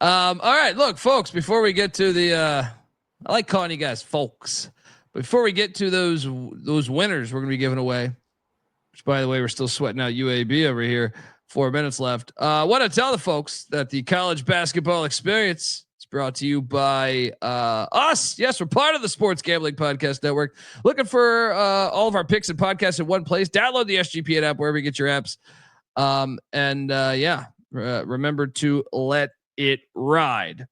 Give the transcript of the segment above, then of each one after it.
All right, look, folks. Before we get to the, I like calling you guys folks. Before we get to those winners, we're gonna be giving away. Which, by the way, we're still sweating out UAB over here. 4 minutes left. I want to tell the folks that the college basketball experience is brought to you by us. Yes, we're part of the Sports Gambling Podcast Network. Looking for all of our picks and podcasts in one place. Download the SGPN app wherever you get your apps. Remember to let it ride.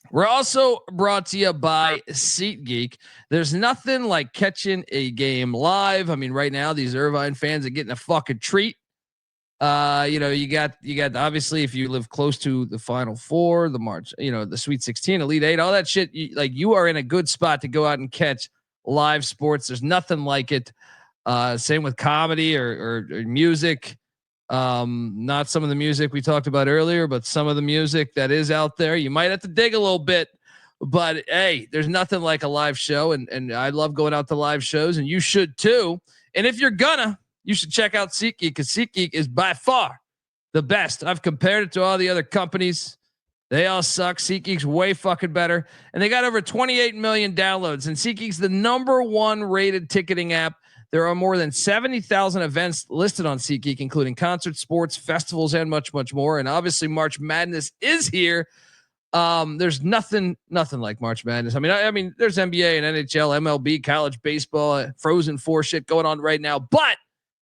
We're also brought to you by SeatGeek. There's nothing like catching a game live. I mean, right now these Irvine fans are getting a fucking treat. You got obviously if you live close to the Final Four, the March, the Sweet 16, Elite Eight, all that shit. You are in a good spot to go out and catch live sports. There's nothing like it. Same with comedy or music. Not some of the music we talked about earlier, but some of the music that is out there. You might have to dig a little bit, but hey, there's nothing like a live show. And I love going out to live shows, and you should too. And if you're you should check out SeatGeek, because SeatGeek is by far the best. I've compared it to all the other companies. They all suck. SeatGeek's way fucking better. And they got over 28 million downloads. And SeatGeek's the #1 rated ticketing app. There are more than 70,000 events listed on SeatGeek, including concerts, sports, festivals, and much, much more. And obviously, March Madness is here. There's nothing like March Madness. I mean, there's NBA and NHL, MLB, college baseball, Frozen Four shit going on right now. But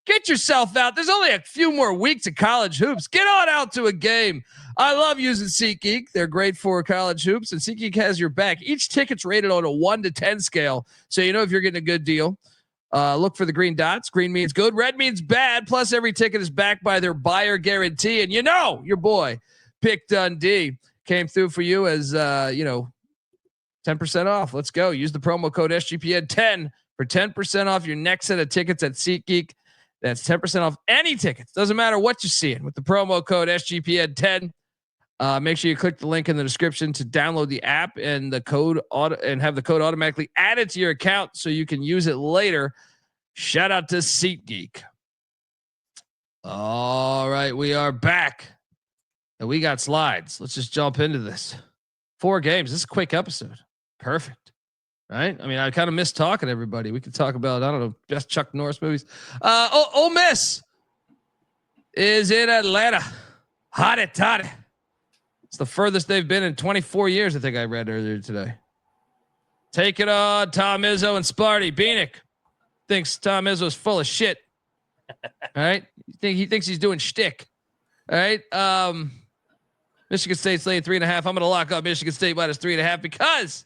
get yourself out. There's only a few more weeks of college hoops. Get on out to a game. I love using SeatGeek. They're great for college hoops, and SeatGeek has your back. Each ticket's rated on a 1 to 10 scale, so you know if you're getting a good deal. Look for the green dots. Green means good. Red means bad. Plus, every ticket is backed by their buyer guarantee. And your boy, Pick Dundee, came through for you as 10% off. Let's go. Use the promo code SGPN10 for 10% off your next set of tickets at SeatGeek. That's 10% off any tickets. Doesn't matter what you're seeing with the promo code SGPN10. Make sure you click the link in the description to download the app and have the code automatically added to your account so you can use it later. Shout out to SeatGeek. All right, we are back and we got slides. Let's just jump into this. 4 games. This is a quick episode. Perfect. Right? I mean, I kind of miss talking to everybody. We could talk about, I don't know, best Chuck Norris movies. Ole Miss is in Atlanta. Hotty. It's the furthest they've been in 24 years, I think I read earlier today. Take it on Tom Izzo and Sparty. Bieniek thinks Tom Izzo is full of shit. All right? He thinks he's doing shtick. All right? Michigan State's laying 3.5. I'm going to lock up Michigan State minus 3.5 because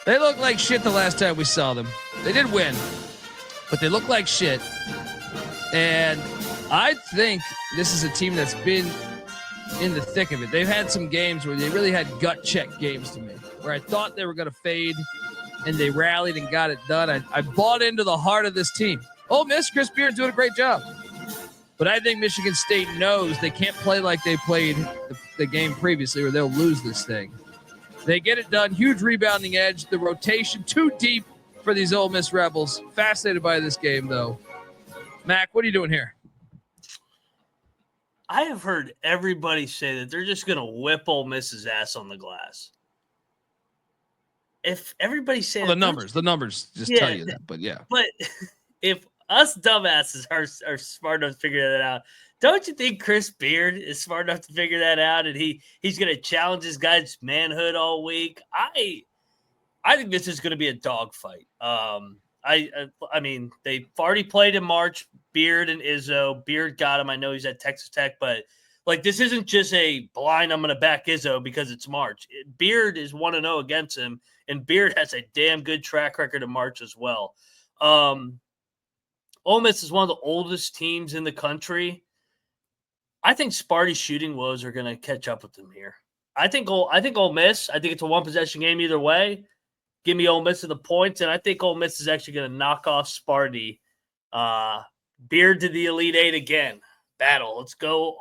they look like shit the last time we saw them. They did win, but they look like shit. And I think this is a team that's been in the thick of it. They've had some games where they really had gut check games to me, where I thought they were going to fade, and they rallied and got it done. I bought into the heart of this team. Ole Miss, Chris Beard doing a great job. But I think Michigan State knows they can't play like they played the game previously, or they'll lose this thing. They get it done. Huge rebounding edge. The rotation too deep for these Ole Miss Rebels. Fascinated by this game, though. Mac, what are you doing here? I have heard everybody say that they're just going to whip Ole Miss's ass on the glass. If everybody's saying the numbers just tell you that, but yeah. But if us dumbasses are smart enough to figure that out, don't you think Chris Beard is smart enough to figure that out, and he's going to challenge this guy's manhood all week? I think this is going to be a dogfight. I mean, they've already played in March. Beard and Izzo. Beard got him. I know he's at Texas Tech, but this isn't just a blind, I'm going to back Izzo because it's March. Beard is 1-0 against him, and Beard has a damn good track record in March as well. Ole Miss is one of the oldest teams in the country. I think Sparty's shooting woes are going to catch up with them here. I think Ole Miss, I think it's a one-possession game either way. Give me Ole Miss at the points, and I think Ole Miss is actually going to knock off Sparty. Beard to the Elite Eight again. Battle. Let's go.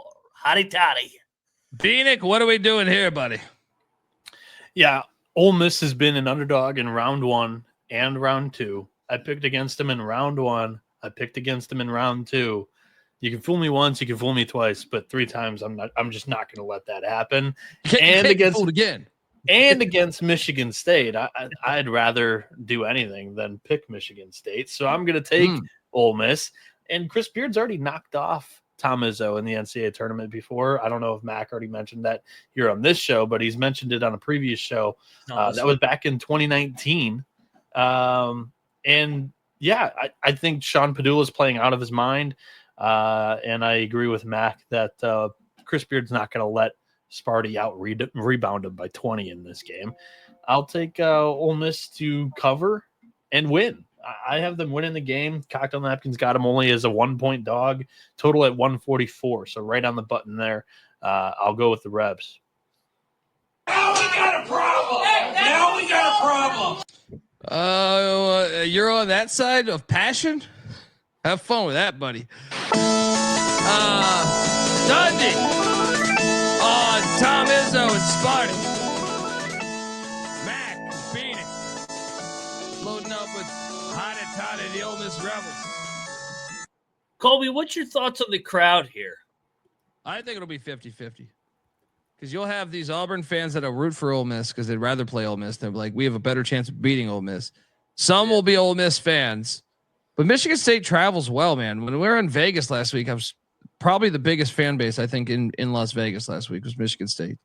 Hotty toddy. Bieniek, what are we doing here, buddy? Yeah, Ole Miss has been an underdog in round 1 and round 2. I picked against them in round 1. I picked against them in round 2. You can fool me once, you can fool me twice, but 3 times I'm just not going to let that happen. Can't get fooled again. And against Michigan State, I'd rather do anything than pick Michigan State. So I'm going to take Ole Miss. And Chris Beard's already knocked off Tom Izzo in the NCAA tournament before. I don't know if Mac already mentioned that here on this show, but he's mentioned it on a previous show. That was back in 2019. And yeah, I think Sean Padula is playing out of his mind. And I agree with Mac that Chris Beard's not going to let Sparty out rebound him by 20 in this game. I'll take Ole Miss to cover and win. I have them winning the game. Cocktail Napkins got them only as a 1-point dog, total at 144. So right on the button there. I'll go with the Rebs. Now we got a problem. You're on that side of passion? Have fun with that, buddy. Dundee. Tom Izzo and Sparty. Mac, Phoenix. Loading up with hot the Ole Miss Rebels. Colby, what's your thoughts on the crowd here? I think it'll be 50-50. Because you'll have these Auburn fans that'll root for Ole Miss because they'd rather play Ole Miss. They're like, we have a better chance of beating Ole Miss. Some will be Ole Miss fans. But Michigan State travels well, man. When we were in Vegas last week, I was probably the biggest fan base, I think, in Las Vegas last week was Michigan State.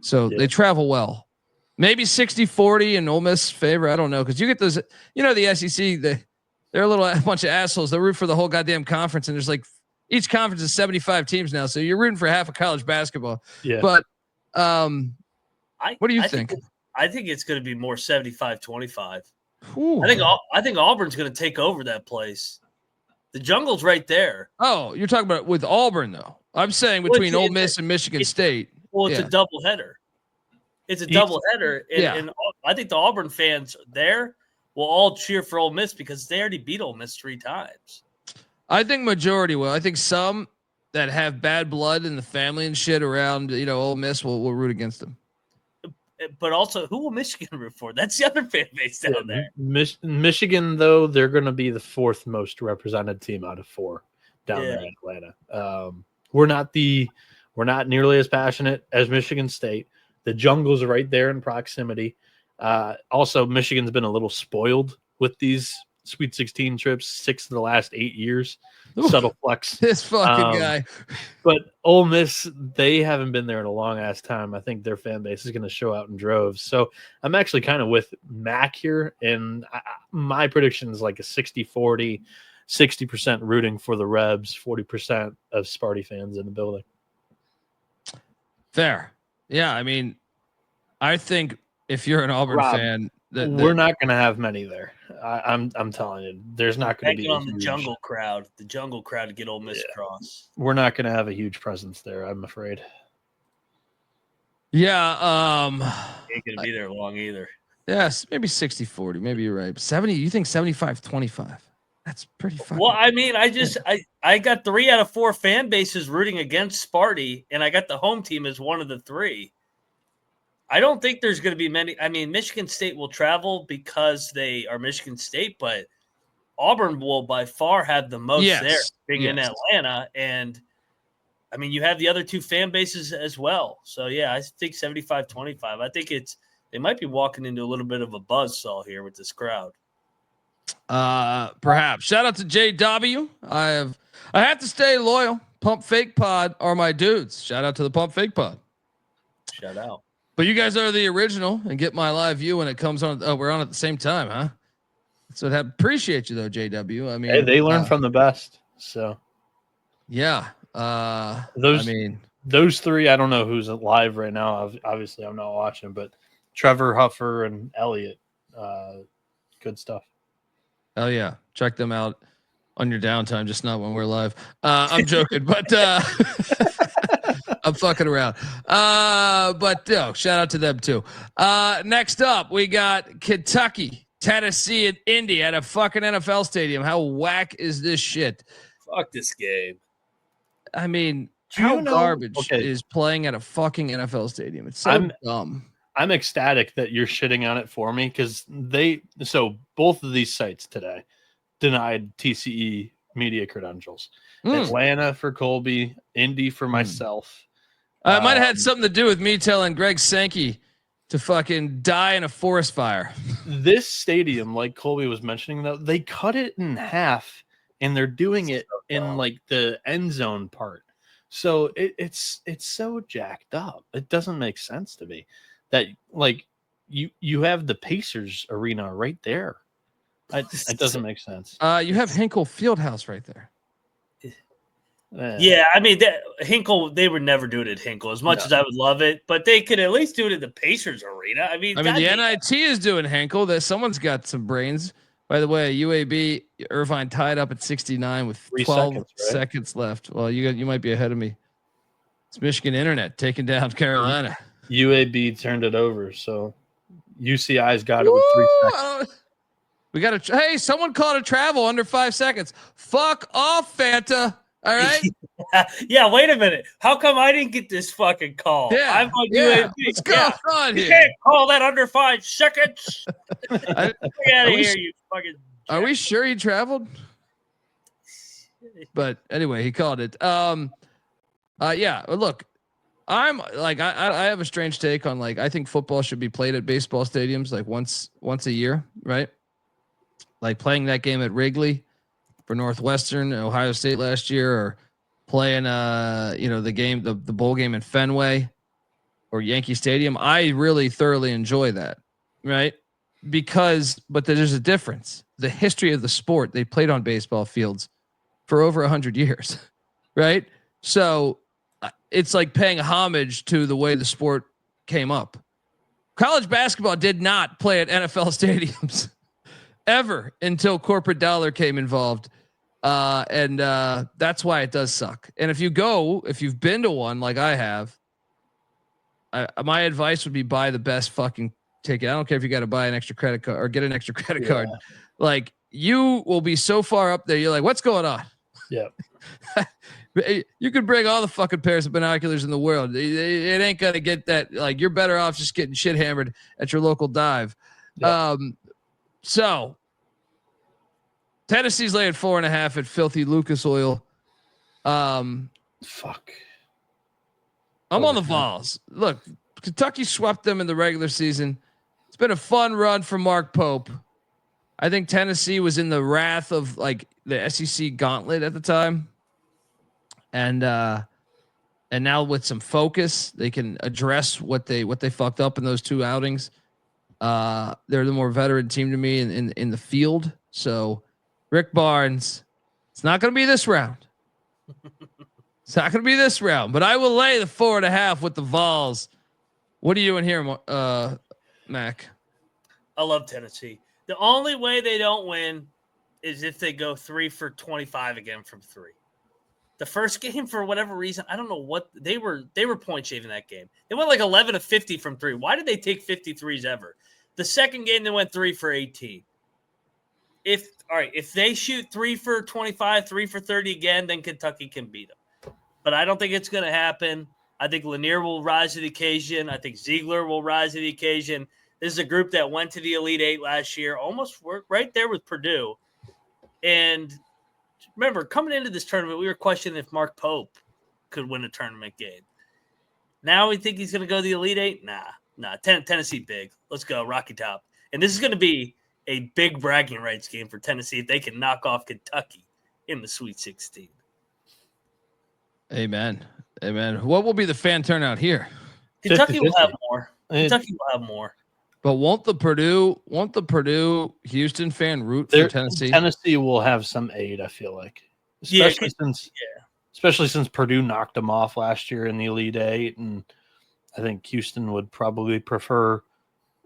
So they travel well. Maybe 60-40 in Ole Miss favor. I don't know. Because you get those, the SEC, they're a bunch of assholes. They root for the whole goddamn conference. And there's like, each conference is 75 teams now. So you're rooting for half of college basketball. Yeah. But what do you think? I think it's going to be more 75-25. I think Auburn's going to take over that place. The jungle's right there. Oh, you're talking about with Auburn, though. I'm saying between Ole Miss and Michigan State. Well, it's a doubleheader. It's a doubleheader. And I think the Auburn fans there will all cheer for Ole Miss because they already beat Ole Miss 3 times. I think majority will. I think some that have bad blood in the family and shit around, Ole Miss will root against them. But also, who will Michigan root for? That's the other fan base down there. Michigan, though, they're going to be the 4th most represented team out of 4 down there in Atlanta. We're not nearly as passionate as Michigan State. The jungle's right there in proximity. Also, Michigan's been a little spoiled with these Sweet 16 trips, 6 of the last 8 years. Ooh, subtle flex. This fucking guy. But Ole Miss, they haven't been there in a long ass time. I think their fan base is going to show out in droves. So I'm actually kind of with Mac here. And my prediction is like a 60-40, 60% rooting for the Rebs, 40% of Sparty fans in the building. Fair. Yeah. I mean, I think if you're an Auburn fan, we're not going to have many there. I'm telling you, there's not going to be on the jungle crowd. The jungle crowd to get Ole Miss across. We're not going to have a huge presence there, I'm afraid. Yeah. Ain't going to be there long either. Yes, maybe 60-40. Maybe you're right. 70. You think 75-25? That's pretty fucking. Well, I mean, I got 3 out of 4 fan bases rooting against Sparty, and I got the home team as one of the 3. I don't think there's going to be many. I mean, Michigan State will travel because they are Michigan State, but Auburn will by far have the most there, being in Atlanta. And, I mean, you have the other 2 fan bases as well. So, yeah, I think 75-25. I think they might be walking into a little bit of a buzzsaw here with this crowd. Perhaps. Shout out to JW. I have to stay loyal. Pump Fake Pod are my dudes. Shout out to the Pump Fake Pod. Shout out. But you guys are the original and get my live view when it comes on. Oh, we're on at the same time, huh? So I appreciate you though, JW. I mean, hey, they learn from the best. So yeah. Those 3, I don't know who's live right now. Obviously I'm not watching, but Trevor, Huffer, and Elliot, good stuff. Oh yeah. Check them out on your downtime, just not when we're live. I'm joking, but I'm fucking around. But shout out to them too. Next up, we got Kentucky, Tennessee, and Indy at a fucking NFL stadium. How whack is this shit? Fuck this game. I mean, garbage is playing at a fucking NFL stadium? It's so dumb. I'm ecstatic that you're shitting on it for me because both of these sites today denied TCE media credentials. Atlanta for Colby, Indy for myself. It might have had something to do with me telling Greg Sankey to fucking die in a forest fire. This stadium, like Colby was mentioning, though, they cut it in half, and they're doing it in like the end zone part. So it's so jacked up. It doesn't make sense to me that like you have the Pacers arena right there. It doesn't make sense. You have Hinkle Fieldhouse right there. Yeah, I mean, Hinkle, they would never do it at Hinkle as much as I would love it, but they could at least do it at the Pacers arena. I mean, the NIT is doing Hinkle. That someone's got some brains. By the way, UAB Irvine tied up at 69 with 12 seconds left. Well, you might be ahead of me. It's Michigan Internet taking down Carolina. UAB turned it over, so UCI's got it with 3 seconds. We got to. Hey, someone called a travel under 5 seconds. Fuck off, Fanta. All right. Yeah. Wait a minute. How come I didn't get this fucking call? Yeah. I'm on UAB. What's going on here? You can't call that under 5 seconds. Get out of here, you fucking. Are we sure he traveled? But anyway, he called it. Yeah. Look, I'm like I have a strange take on like I think football should be played at baseball stadiums like once a year, right? Like playing that game at Wrigley for Northwestern, Ohio State last year, or playing the bowl game in Fenway or Yankee Stadium. I really thoroughly enjoy that, right? But there's a difference. The history of the sport, they played on baseball fields for over 100 years, right? So it's like paying homage to the way the sport came up. College basketball did not play at NFL stadiums ever until corporate dollar came involved. And that's why it does suck. And if you've been to one like I have, my advice would be buy the best fucking ticket. I don't care if you got to buy an extra credit card or get an extra credit card. Like you will be so far up there. You're like, what's going on? Yeah. You could bring all the fucking pairs of binoculars in the world. It ain't going to get that. Like you're better off just getting shit hammered at your local dive. Yeah. So Tennessee's laying 4.5 at filthy Lucas Oil. Fuck. I'm on the Vols. Look, Kentucky swept them in the regular season. It's been a fun run for Mark Pope. I think Tennessee was in the wrath of like the SEC gauntlet at the time. And now with some focus, they can address what they fucked up in those 2 outings. They're the more veteran team to me in the field. So Rick Barnes, it's not going to be this round. It's not going to be this round, but I will lay the 4.5 with the Vols. What are you doing here, Mac? I love Tennessee. The only way they don't win is if they go 3 for 25 again from 3. The first game, for whatever reason, I don't know what they were point shaving that game. They went like 11 of 50 from 3. Why did they take 53s ever? The second game, they went 3 for 18. If they shoot 3 for 25, 3 for 30 again, then Kentucky can beat them. But I don't think it's going to happen. I think Lanier will rise to the occasion. I think Ziegler will rise to the occasion. This is a group that went to the Elite Eight last year, almost right there with Purdue. And remember, coming into this tournament, we were questioning if Mark Pope could win a tournament game. Now we think he's going to go to the Elite Eight? Nah. Tennessee big. Let's go, Rocky Top. And this is going to be a big bragging rights game for Tennessee if they can knock off Kentucky in the Sweet 16. Amen. What will be the fan turnout here? Kentucky will have more. Kentucky will have more. But won't the Purdue Houston fan root for Tennessee? Tennessee will have some aid, I feel like. Especially since Purdue knocked them off last year in the Elite Eight, and I think Houston would probably prefer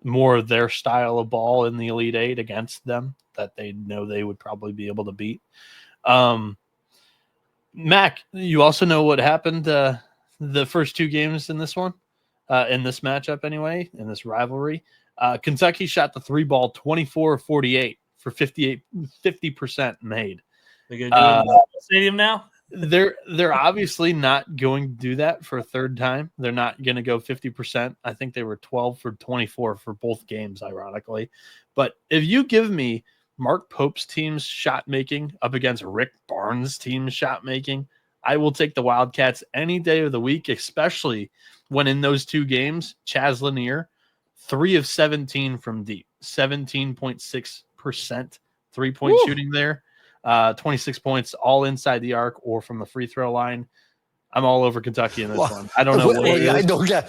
more of their style of ball in the Elite Eight against them that they know they would probably be able to beat. Mac, you also know what happened the first 2 games in this one, in this matchup anyway, in this rivalry. Kentucky shot the 3 ball 24-48 for 50% made. They're going to do it in the stadium now? They're obviously not going to do that for a third time. They're not going to go 50%. I think they were 12 for 24 for both games, ironically. But if you give me Mark Pope's team's shot making up against Rick Barnes' team's shot making, I will take the Wildcats any day of the week, especially when in those two games, Chaz Lanier, 3 of 17 from deep, 17.6% 3-point shooting there, 26 points all inside the arc or from the free throw line. I'm all over Kentucky in this one. I don't know what it is. I don't get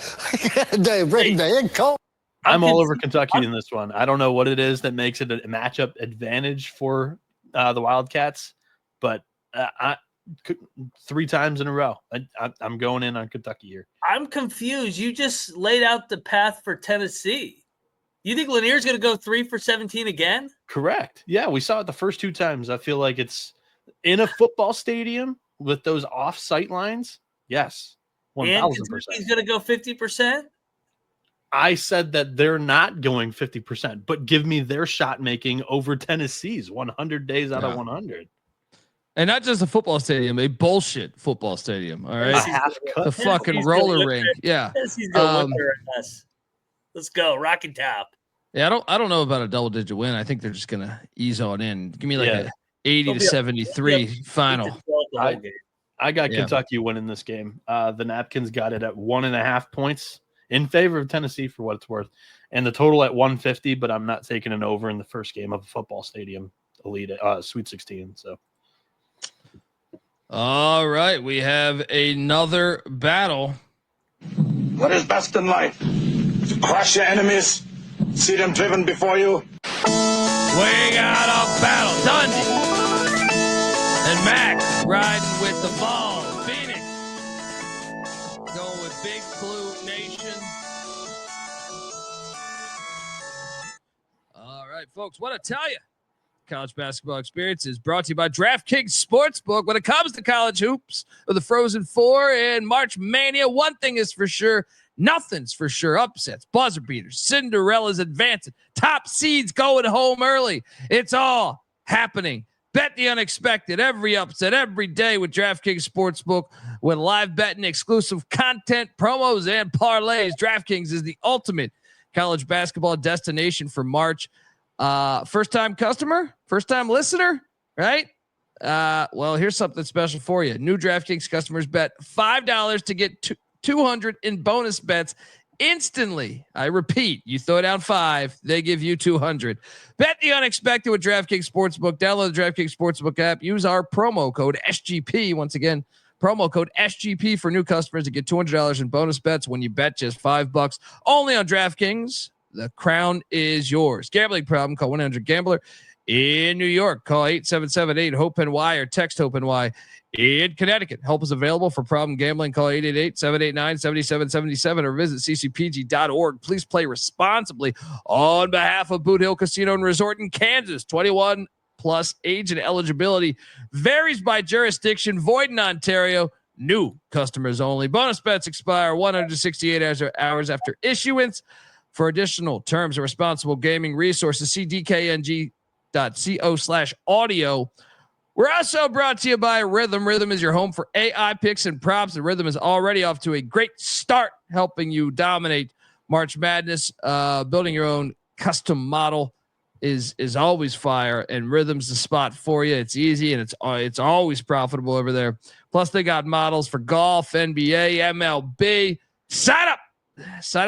I'm all over Kentucky in this one. I don't know what it is that makes it a matchup advantage for the Wildcats, but 3 times in a row, I'm going in on Kentucky here. I'm confused. You just laid out the path for Tennessee. You think Lanier's going to go 3 for 17 again? Correct. Yeah, we saw it the first 2 times. I feel like it's in a football stadium with those off sight lines. Yes, 1,000%. He's going to go 50%. I said that they're not going 50%, but give me their shot making over Tennessee's 100 days out of 100. And not just a football stadium, a bullshit football stadium. All right. The fucking roller rink. Yeah. Let's go. Rocking Top. Yeah. I don't know about a double digit win. I think they're just going to ease on in. Give me like a 80-73 final. I got Kentucky winning this game. The Napkins got it at 1.5 points in favor of Tennessee for what it's worth. And the total at 150, but I'm not taking an over in the first game of a football stadium elite Sweet 16. So. All right, we have another battle. What is best in life? To crush your enemies, see them driven before you. We got a battle. Dundee and Mac riding with the ball. Phoenix going with Big Blue Nation. All right, folks, what I tell you. College basketball experience is brought to you by DraftKings Sportsbook. When it comes to college hoops or the Frozen Four and March Mania, one thing is for sure, nothing's for sure. Upsets, buzzer beaters, Cinderella's advancing, top seeds going home early. It's all happening. Bet the unexpected, every upset, every day with DraftKings Sportsbook. With live betting, exclusive content, promos, and parlays, DraftKings is the ultimate college basketball destination for March. First time customer, first time listener, right? Well, here's something special for you. New DraftKings customers bet $5 to get $200 in bonus bets instantly. I repeat, you throw down $5, they give you $200. Bet the unexpected with DraftKings Sportsbook. Download the DraftKings Sportsbook app. Use our promo code SGP. Once again, promo code SGP for new customers to get $200 in bonus bets when you bet just $5 only on DraftKings. The crown is yours. Gambling problem? Call 1-800-GAMBLER. In New York, call 877-8-HOPE-NY or text HOPE-NY. In Connecticut, help is available for problem gambling. Call 888-789-7777 or visit ccpg.org. Please play responsibly on behalf of Boot Hill Casino and Resort in Kansas. 21 plus age and eligibility varies by jurisdiction. Void in Ontario. New customers only. Bonus bets expire 168 hours after issuance. For additional terms and responsible gaming resources, see dkng.co/audio. We're also brought to you by Rhythm. Rhythm is your home for AI picks and props, and Rhythm is already off to a great start, helping you dominate March Madness. Building your own custom model is always fire, and Rhythm's the spot for you. It's easy, and it's always profitable over there. Plus, they got models for golf, NBA, MLB. Sign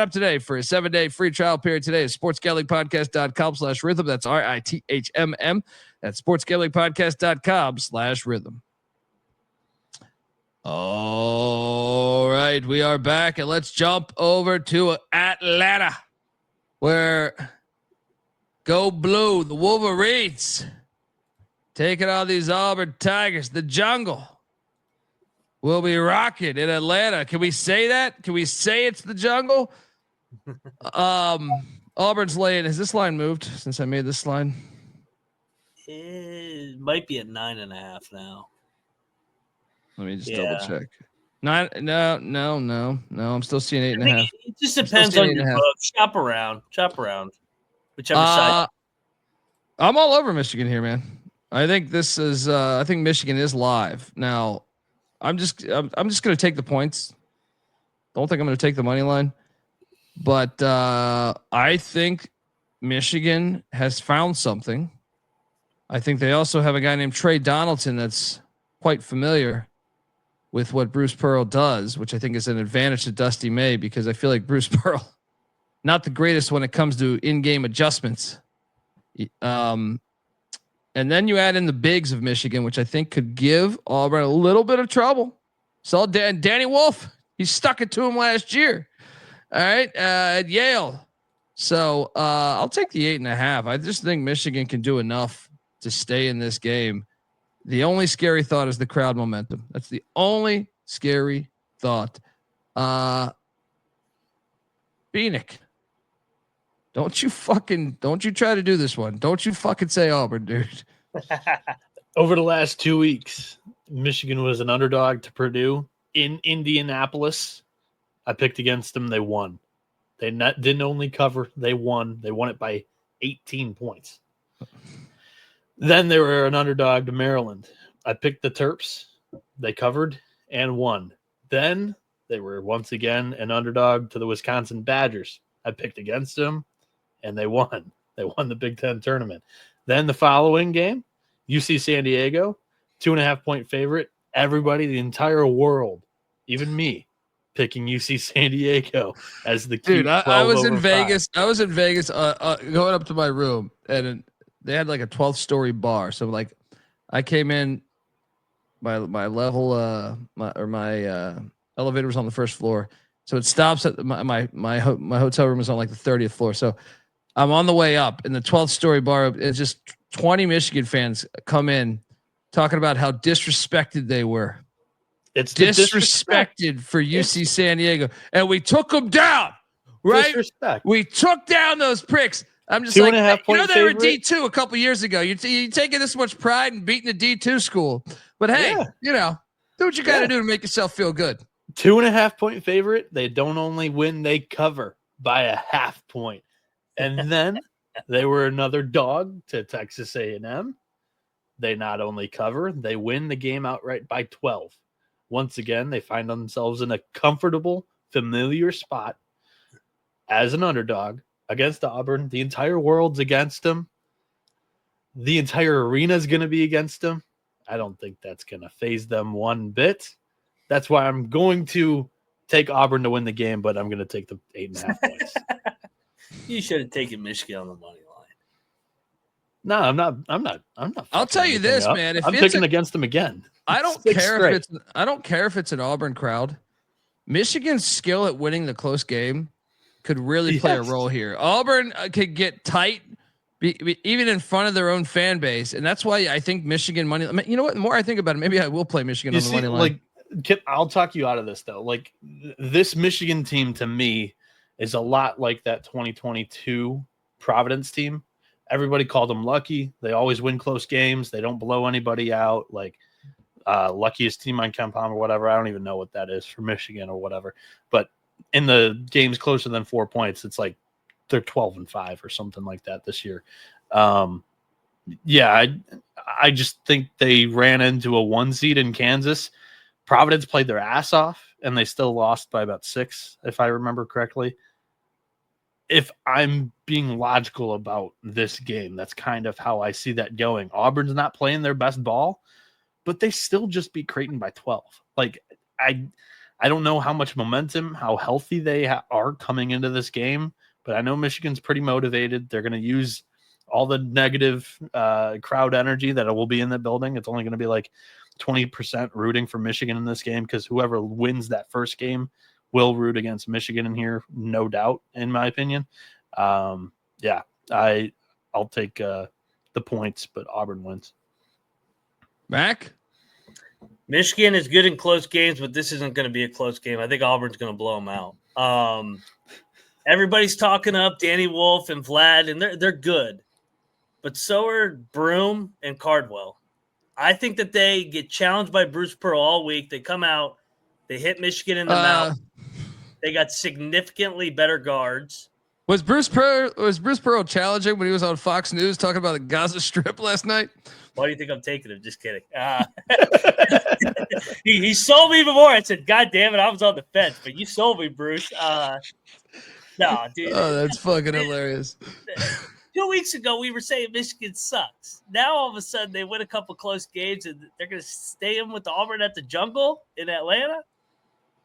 up today for a 7-day free trial period today at sportsgamblingpodcast.com/rhythm. That's RITHMM. That's sportsgamblingpodcast.com/rhythm. All right, we are back, and let's jump over to Atlanta, where go blue, the Wolverines taking on these Auburn Tigers. The jungle will be rocking in Atlanta. Can we say that? Can we say it's the jungle? Auburn's laying. Has this line moved since I made this line? It might be at 9.5 now. Let me just double check. 9? No. I'm still seeing 8.5. It just depends on your book. Shop around, whichever side. I'm all over Michigan here, man. I think this is. I think Michigan is live now. I'm just going to take the points. Don't think I'm going to take the money line, but I think Michigan has found something I think they also have a guy named Trey Donaldson that's quite familiar with what Bruce Pearl does, which I think is an advantage to Dusty May, because I feel like Bruce Pearl, not the greatest when it comes to in-game adjustments. And then you add in the bigs of Michigan, which I think could give Auburn a little bit of trouble. Saw Danny Wolf. He stuck it to him last year. All right. At Yale. So I'll take the 8.5. I just think Michigan can do enough to stay in this game. The only scary thought is the crowd momentum. That's the only scary thought. Bieniek, don't you try to do this one. Don't you fucking say Auburn, dude. Over the last 2 weeks, Michigan was an underdog to Purdue in Indianapolis. I picked against them. They won. They didn't only cover. They won. They won it by 18 points. Then they were an underdog to Maryland. I picked the Terps. They covered and won. Then they were once again an underdog to the Wisconsin Badgers. I picked against them, and they won. They won the Big Ten tournament. Then the following game, UC San Diego, 2.5-point favorite. Everybody, the entire world, even me, picking UC San Diego as the dude. I was in 5. Vegas. I was in Vegas, going up to my room, and they had like a 12th story bar. So like, I came in, my level, my elevator was on the first floor. So it stops at my hotel room is on like the 30th floor. So I'm on the way up in the 12th story bar. It's just 20 Michigan fans come in talking about how disrespected they were. It's disrespected for UC San Diego, and we took them down. Right? Disrespect. We took down those pricks. I'm just 2.5 point they were favorite. D2 a couple years ago. You taking this much pride in beating a D2 school, but hey, do what you got to do to make yourself feel good. 2.5-point favorite. They don't only win, they cover by a 0.5 point. And then they were another dog to Texas A&M. They not only cover, they win the game outright by 12. Once again, they find themselves in a comfortable, familiar spot as an underdog against Auburn. The entire world's against them. The entire arena is going to be against them. I don't think that's going to phase them one bit. That's why I'm going to take Auburn to win the game, but I'm going to take the 8.5 points. You should have taken Michigan on the money line. No, I'm not. I'll tell you this, man. If I'm picking against them again. I don't care if it's an Auburn crowd. Michigan's skill at winning the close game could really play a role here. Auburn could get tight, even in front of their own fan base, and that's why I think Michigan money. I mean, you know what? The more I think about it, maybe I will play Michigan on the money line. Like, Kip, I'll talk you out of this though. Like, this Michigan team to me is a lot like that 2022 Providence team. Everybody called them lucky. They always win close games. They don't blow anybody out. Like, luckiest team on KenPom or whatever. I don't even know what that is for Michigan or whatever. But in the games closer than 4 points, it's like they're 12-5 or something like that this year. I just think they ran into a 1 seed in Kansas. Providence played their ass off, and they still lost by about 6, if I remember correctly. If I'm being logical about this game, that's kind of how I see that going. Auburn's not playing their best ball, but they still just beat Creighton by 12. Like, I don't know how much momentum, how healthy they are coming into this game, but I know Michigan's pretty motivated. They're going to use all the negative crowd energy that will be in the building. It's only going to be like 20% rooting for Michigan in this game, because whoever wins that first game will root against Michigan in here, no doubt, in my opinion. I'll take the points, but Auburn wins. Mac? Michigan is good in close games, but this isn't going to be a close game. I think Auburn's going to blow them out. Everybody's talking up Danny Wolf and Vlad, and they're good. But so are Broom and Cardwell. I think that they get challenged by Bruce Pearl all week. They come out, they hit Michigan in the mouth. They got significantly better guards. Was Bruce Pearl challenging when he was on Fox News talking about the Gaza Strip last night? Why do you think I'm taking him? Just kidding. He sold me before. I said, God damn it, I was on the fence, but you sold me, Bruce. No, dude. Oh, that's fucking hilarious. 2 weeks ago, we were saying Michigan sucks. Now, all of a sudden, they win a couple close games, and they're going to stay in with Auburn at the Jungle in Atlanta.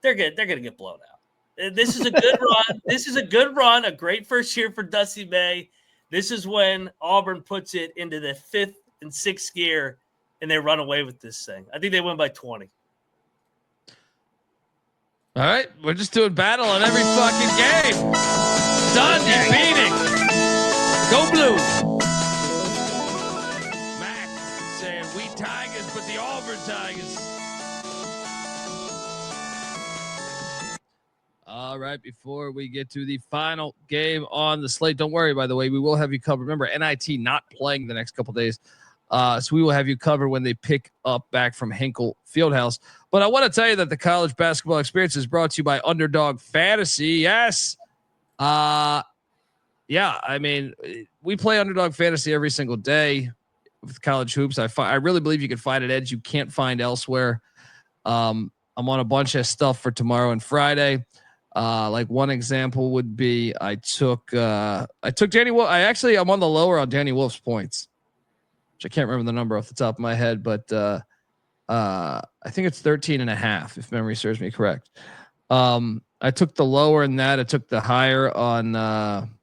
They're good. They're going to get blown out. This is a good run. This is a good run, a great first year for Dusty May. This is when Auburn puts it into the 5th and 6th gear, and they run away with this thing. I think they win by 20. All right, we're just doing battle on every fucking game. Dundee beating. Go Blue. Mac saying we Tigers, but the Auburn Tigers. All right, before we get to the final game on the slate, don't worry, by the way, we will have you covered. Remember, NIT not playing the next couple days. So we will have you covered when they pick up back from Hinkle Fieldhouse. But I want to tell you that the college basketball experience is brought to you by Underdog Fantasy. Yes. Yeah. I mean, we play Underdog Fantasy every single day with college hoops. I really believe you can find an edge you can't find elsewhere. I'm on a bunch of stuff for tomorrow and Friday. Like one example would be I took Danny Wolf. I'm on the lower on Danny Wolf's points. I can't remember the number off the top of my head, but I think it's 13.5 if memory serves me correct. I took the lower in that. I took the higher on why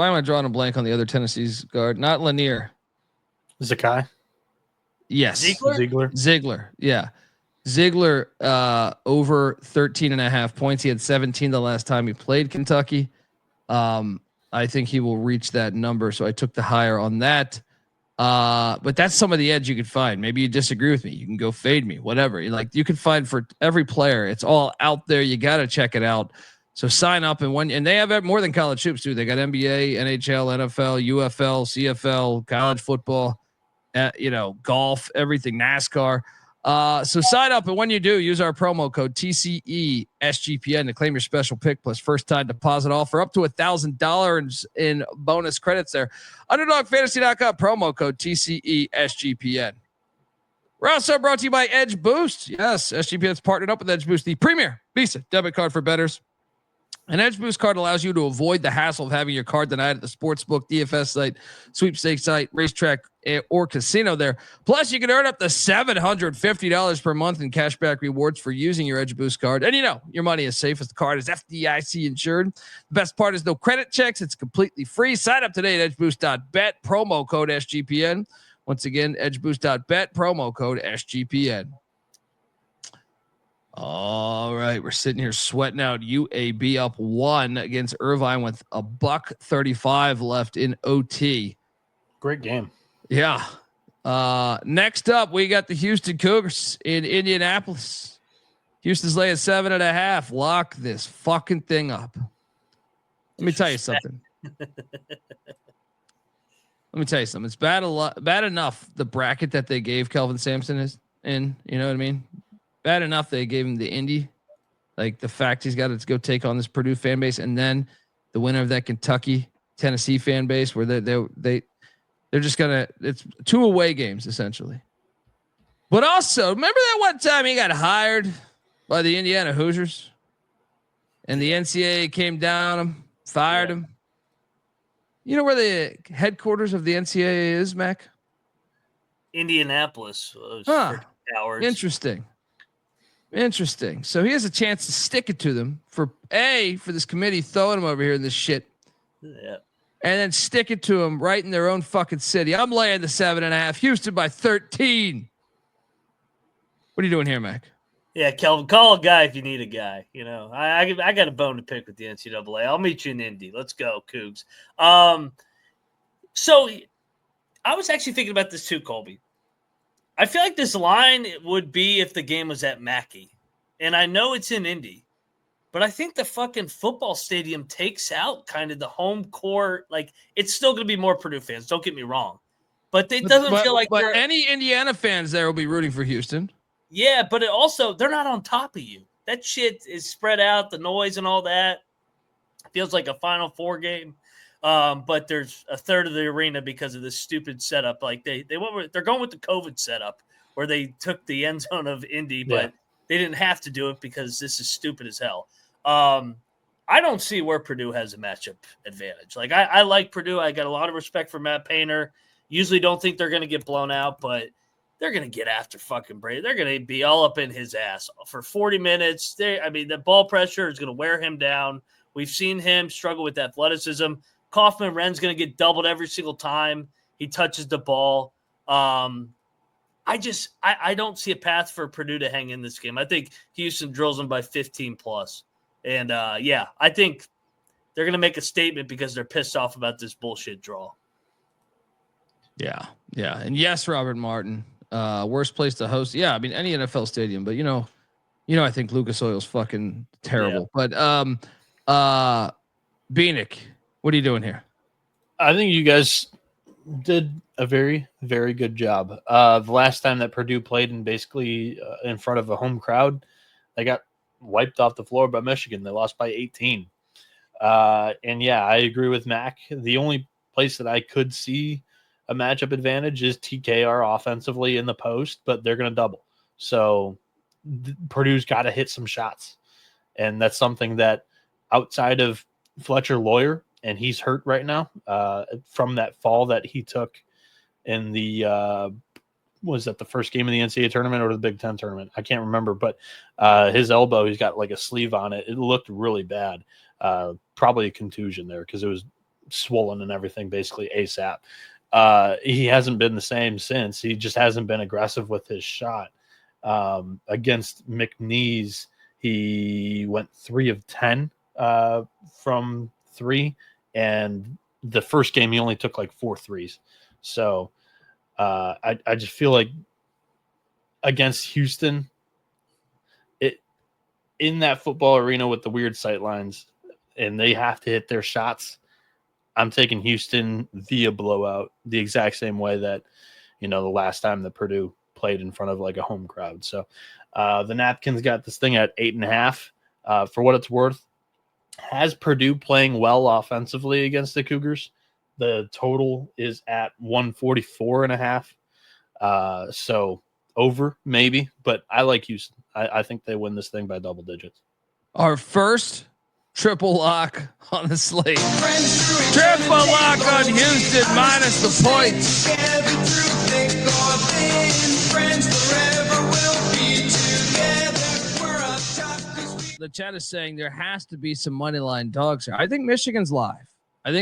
am I drawing a blank on the other Tennessee's guard? Not Lanier. Zakai? Yes. Ziegler? Yeah. Ziegler over 13.5 points. He had 17 the last time he played Kentucky. I think he will reach that number. So I took the higher on that. But that's some of the edge you could find. Maybe you disagree with me. You can go fade me, whatever. You can find for every player. It's all out there. You got to check it out. So sign up and they have more than college hoops too. They got NBA, NHL, NFL, UFL, CFL, college football, golf, everything, NASCAR. So sign up, and when you do, use our promo code TCE SGPN to claim your special pick plus first time deposit offer up to $1,000 in bonus credits there. UnderdogFantasy.com promo code TCE SGPN. We're also brought to you by Edge Boost. Yes, SGPN's partnered up with Edge Boost, the premier Visa debit card for bettors. An Edge Boost card allows you to avoid the hassle of having your card denied at the sportsbook, DFS site, sweepstakes site, racetrack, or casino there. Plus, you can earn up to $750 per month in cashback rewards for using your Edge Boost card. And your money is safe as the card is FDIC insured. The best part is no credit checks. It's completely free. Sign up today at edgeboost.bet, promo code SGPN. Once again, edgeboost.bet, promo code SGPN. All right, we're sitting here sweating out. UAB up 1 against Irvine with $1:35 left in OT. Great game. Yeah. Next up, we got the Houston Cougars in Indianapolis. Houston's laying 7.5. Lock this fucking thing up. Let me tell you something. It's bad enough the bracket that they gave Kelvin Sampson is in. You know what I mean? Bad enough they gave him the Indy, like the fact he's got to go take on this Purdue fan base, and then the winner of that Kentucky Tennessee fan base, where they're just gonna, it's 2 away games essentially. But also, remember that one time he got hired by the Indiana Hoosiers, and the NCAA came down on him, fired him. You know where the headquarters of the NCAA is, Mac? Indianapolis. Interesting. So he has a chance to stick it to them for this committee throwing him over here in this shit. Yeah. And then stick it to them right in their own fucking city. I'm laying the 7.5. Houston by 13. What are you doing here, Mac? Yeah, Kelvin, call a guy if you need a guy. I got a bone to pick with the NCAA. I'll meet you in Indy. Let's go, Cougs. So I was actually thinking about this too, Colby. I feel like this line would be if the game was at Mackey. And I know it's in Indy, but I think the fucking football stadium takes out kind of the home court. Like, it's still going to be more Purdue fans. Don't get me wrong. But it doesn't feel like any Indiana fans there will be rooting for Houston. Yeah, but it also, they're not on top of you. That shit is spread out, the noise and all that. Feels like a Final Four game. But there's a third of the arena because of this stupid setup. Like they're going with the COVID setup where they took the end zone of Indy, but they didn't have to do it because this is stupid as hell. I don't see where Purdue has a matchup advantage. Like I like Purdue. I got a lot of respect for Matt Painter. Usually don't think they're going to get blown out, but they're going to get after fucking Brady. They're going to be all up in his ass for 40 minutes. The ball pressure is going to wear him down. We've seen him struggle with athleticism. Kaufman Wren's going to get doubled every single time he touches the ball. I don't see a path for Purdue to hang in this game. I think Houston drills them by 15 plus. And I think they're going to make a statement because they're pissed off about this bullshit draw. Yeah. And yes, Robert Martin, worst place to host. Yeah. I mean, any NFL stadium, but I think Lucas Oil's fucking terrible, but Bieniek, what are you doing here? I think you guys did a very, very good job. The last time that Purdue played in front of a home crowd, they got wiped off the floor by Michigan. They lost by 18. And yeah, I agree with Mac. The only place that I could see a matchup advantage is TKR offensively in the post, but they're going to double. So Purdue's got to hit some shots. And that's something that outside of Fletcher Lawyer, and he's hurt right now from that fall that he took in the was that the first game of the NCAA tournament or the Big Ten tournament? I can't remember, but his elbow, he's got like a sleeve on it. It looked really bad. Probably a contusion there because it was swollen and everything basically ASAP. He hasn't been the same since. He just hasn't been aggressive with his shot. Against McNeese, he went 3 of 10 from 3, and the first game he only took like 4 threes. So I just feel like against Houston, in that football arena with the weird sight lines, and they have to hit their shots, I'm taking Houston via blowout, the exact same way that, the last time that Purdue played in front of like a home crowd. So the Napkins got this thing at 8.5. For what it's worth, has Purdue playing well offensively against the Cougars? The total is at 144.5. So over maybe, but I like Houston. I think they win this thing by double digits. Our first triple lock on the slate. Triple lock on Houston minus the points. The chat is saying there has to be some money line dogs here. I think Michigan's live. And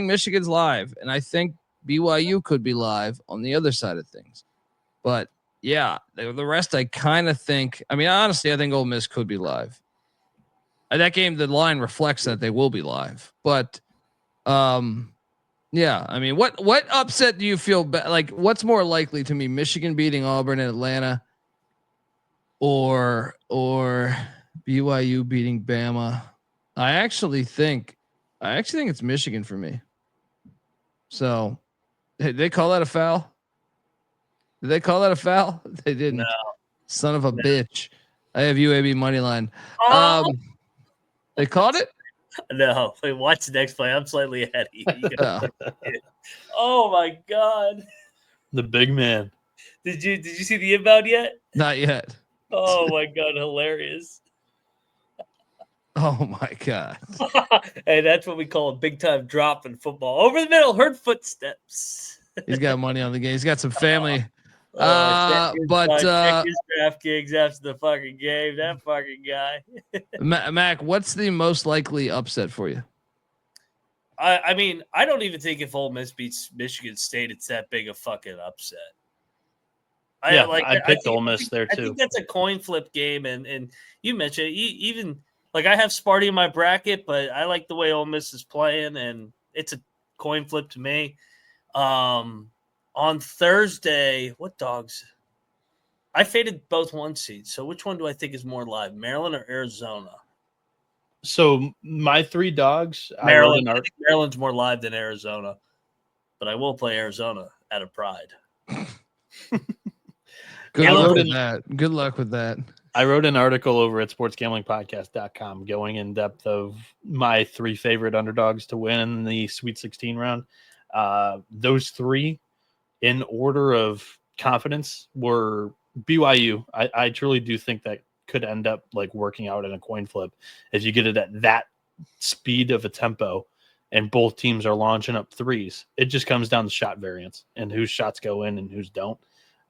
I think BYU could be live on the other side of things. But yeah, the rest I kind of think. I mean, honestly, I think Ole Miss could be live. That game, the line reflects that they will be live. But yeah, I mean, what upset do you feel like? What's more likely to me, Michigan beating Auburn in Atlanta, or BYU beating Bama? I actually think it's Michigan for me. So, did they call that a foul? They didn't. No. Son of a bitch. I have UAB money line. They called it? No. Wait, watch the next play. I'm slightly ahead of you. Oh. Oh my God. The big man. Did you see the inbound yet? Not yet. Oh my God, hilarious. Oh my God. Hey, that's what we call a big time drop in football. Over the middle, heard footsteps. He's got money on the game. He's got some family. Check his DraftKings after the fucking game. That fucking guy. Mac, what's the most likely upset for you? I mean, I don't even think if Ole Miss beats Michigan State, it's that big a fucking upset. I picked Ole Miss there too. I think that's a coin flip game, and you mentioned even like I have Sparty in my bracket, but I like the way Ole Miss is playing, and it's a coin flip to me. On Thursday, what dogs? I faded both 1 seeds. So which one do I think is more live, Maryland or Arizona? So my 3 dogs, Maryland. I think Maryland's more live than Arizona, but I will play Arizona out of pride. Good luck with that. I wrote an article over at sportsgamblingpodcast.com going in depth of my 3 favorite underdogs to win in the Sweet 16 round. Those 3 in order of confidence were BYU. I truly do think that could end up like working out in a coin flip if you get it at that speed of a tempo and both teams are launching up threes. It just comes down to shot variance and whose shots go in and whose don't.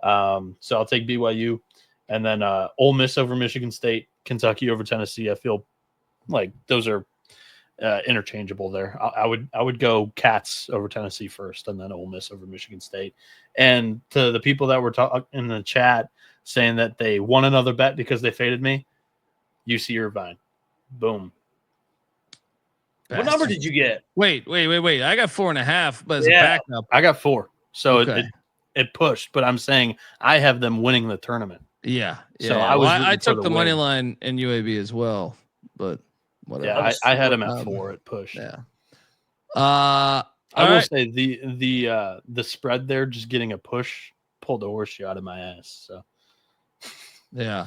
So I'll take BYU, and then Ole Miss over Michigan State, Kentucky over Tennessee. I feel like those are interchangeable there. I would go Cats over Tennessee first, and then Ole Miss over Michigan State. And to the people that were talking in the chat saying that they won another bet because they faded me, UC Irvine, boom. What number did you get? Wait. I got 4.5, but as a backup, I got 4. So okay. it pushed, but I'm saying I have them winning the tournament. Yeah. So I took the money line in UAB as well, but whatever. Yeah, I had them at 4. It pushed. Yeah. I will say the spread there, just getting a push, pulled the horseshoe out of my ass. So yeah.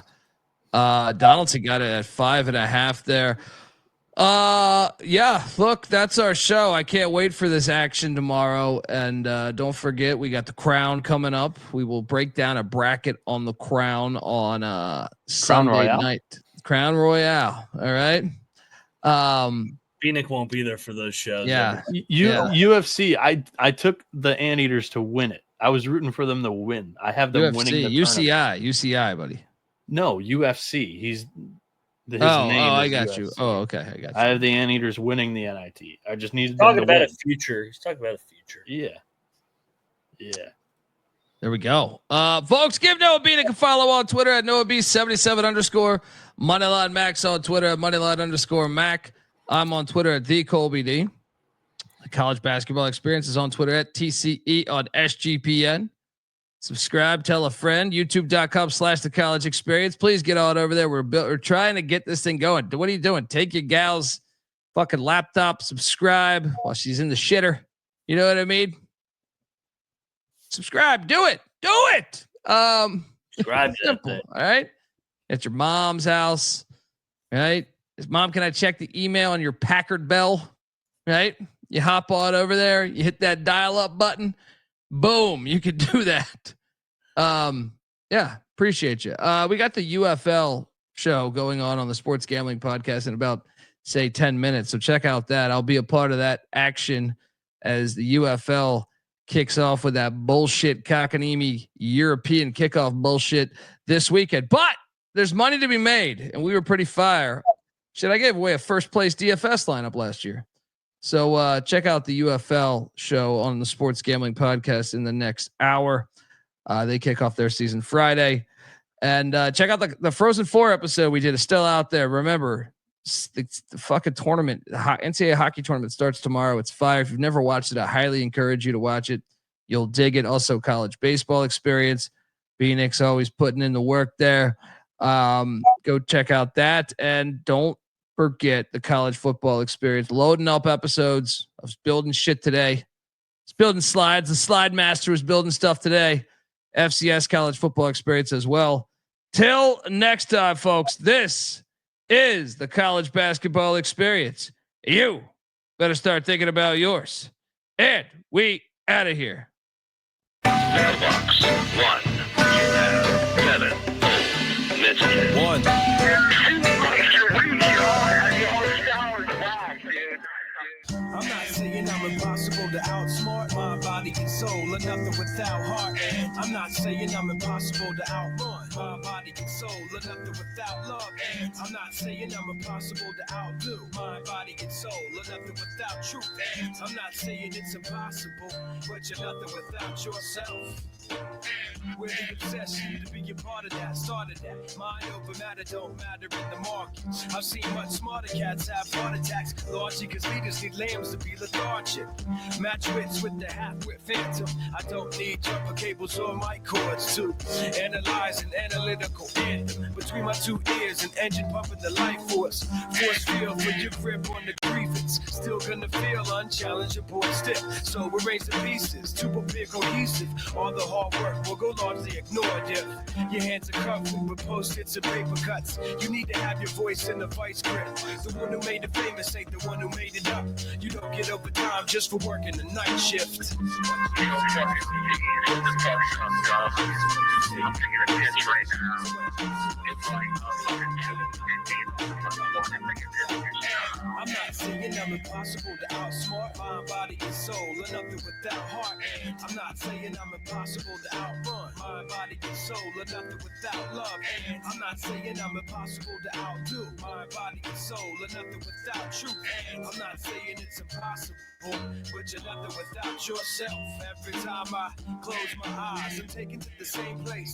Donaldson got it at 5.5 there. Yeah, look, that's our show. I can't wait for this action tomorrow. And don't forget, we got the Crown coming up. We will break down a bracket on the Crown on Sunday night. Crown Royale. All right. Bieniek won't be there for those shows. Yeah. UFC, I took the Anteaters to win it. I was rooting for them to win. I have them winning the UCI, buddy. No, UFC. His name I got UFC. you. Oh, okay. I got you. I have the Anteaters winning the NIT. I just needed He's talking about a future. Yeah. There we go. Folks, give Noah Bieniek a follow on Twitter at NoahB77_ Moneyline Max on Twitter at Moneyline_Mac. I'm on Twitter at the Colby D. The College Basketball Experience is on Twitter at TCE on SGPN. Subscribe, tell a friend, youtube.com/the college experience. Please get on over there. We're trying to get this thing going. What are you doing? Take your gal's fucking laptop, subscribe while she's in the shitter. You know what I mean? Subscribe. Do it. Subscribe. Simple. All right. At your mom's house. Right. Mom, can I check the email on your Packard Bell? Right. You hop on over there. You hit that dial up button. Boom. You could do that. Yeah. Appreciate you. We got the UFL show going on the Sports Gambling Podcast in about, say, 10 minutes. So check out that. I'll be a part of that action as the UFL kicks off with that bullshit cockanimi European kickoff bullshit this weekend. But there's money to be made, and we were pretty fire. Shit, I gave away a first place DFS lineup last year. So check out the UFL show on the Sports Gambling Podcast in the next hour. They kick off their season Friday. And check out the Frozen 4 episode we did. It's still out there. Remember, the fucking tournament, the NCAA hockey tournament starts tomorrow. It's fire. If you've never watched it, I highly encourage you to watch it. You'll dig it. Also, college baseball experience. Bieniek's always putting in the work there. Go check out that. And don't forget the college football experience. Loading up episodes. I was building shit today. I was building slides. The slide master was building stuff today. FCS college football experience as well. Till next time, folks, this is the college basketball experience. You better start thinking about yours. And we out of here. Mailbox 1. You have 7 messages. 1. I'm not saying I'm impossible to outsmart my body and soul, or nothing without heart. And I'm not saying I'm impossible to outrun my body and soul, or nothing without love. And I'm not saying I'm impossible to outdo my body and soul, or nothing without truth. And I'm not saying it's impossible, but you're nothing without yourself. We're the obsession to be a part of that, started that. Mind over matter don't matter in the market. I've seen much smarter cats have heart attacks, largely because leaders need lambs to be lethargic. Match wits with the half-wit phantom. I don't need jumper cables or mic cords to analyze an analytical anthem. Between my two ears, an engine pumping the life force. Force field for your grip on the grievance. Still gonna feel unchallengeable and stiff. So we're raising pieces to appear cohesive. All the hard work will go largely ignored if your hands are covered with post-its and paper cuts. You need to have your voice in the vice grip. The one who made it famous ain't the one who made it up. You don't get overtime just for working the night shift. right now. It's like a fucking I'm not saying I'm impossible to outsmart mind, body, and soul, or nothing without heart. And I'm not saying I'm impossible to outrun mind, body, and soul, or nothing without love. And I'm not saying I'm impossible to outdo mind, body, and soul, or nothing without truth. And I'm not saying it's impossible, but you're nothing without yourself. Every time I close my eyes, I'm taken to the same place.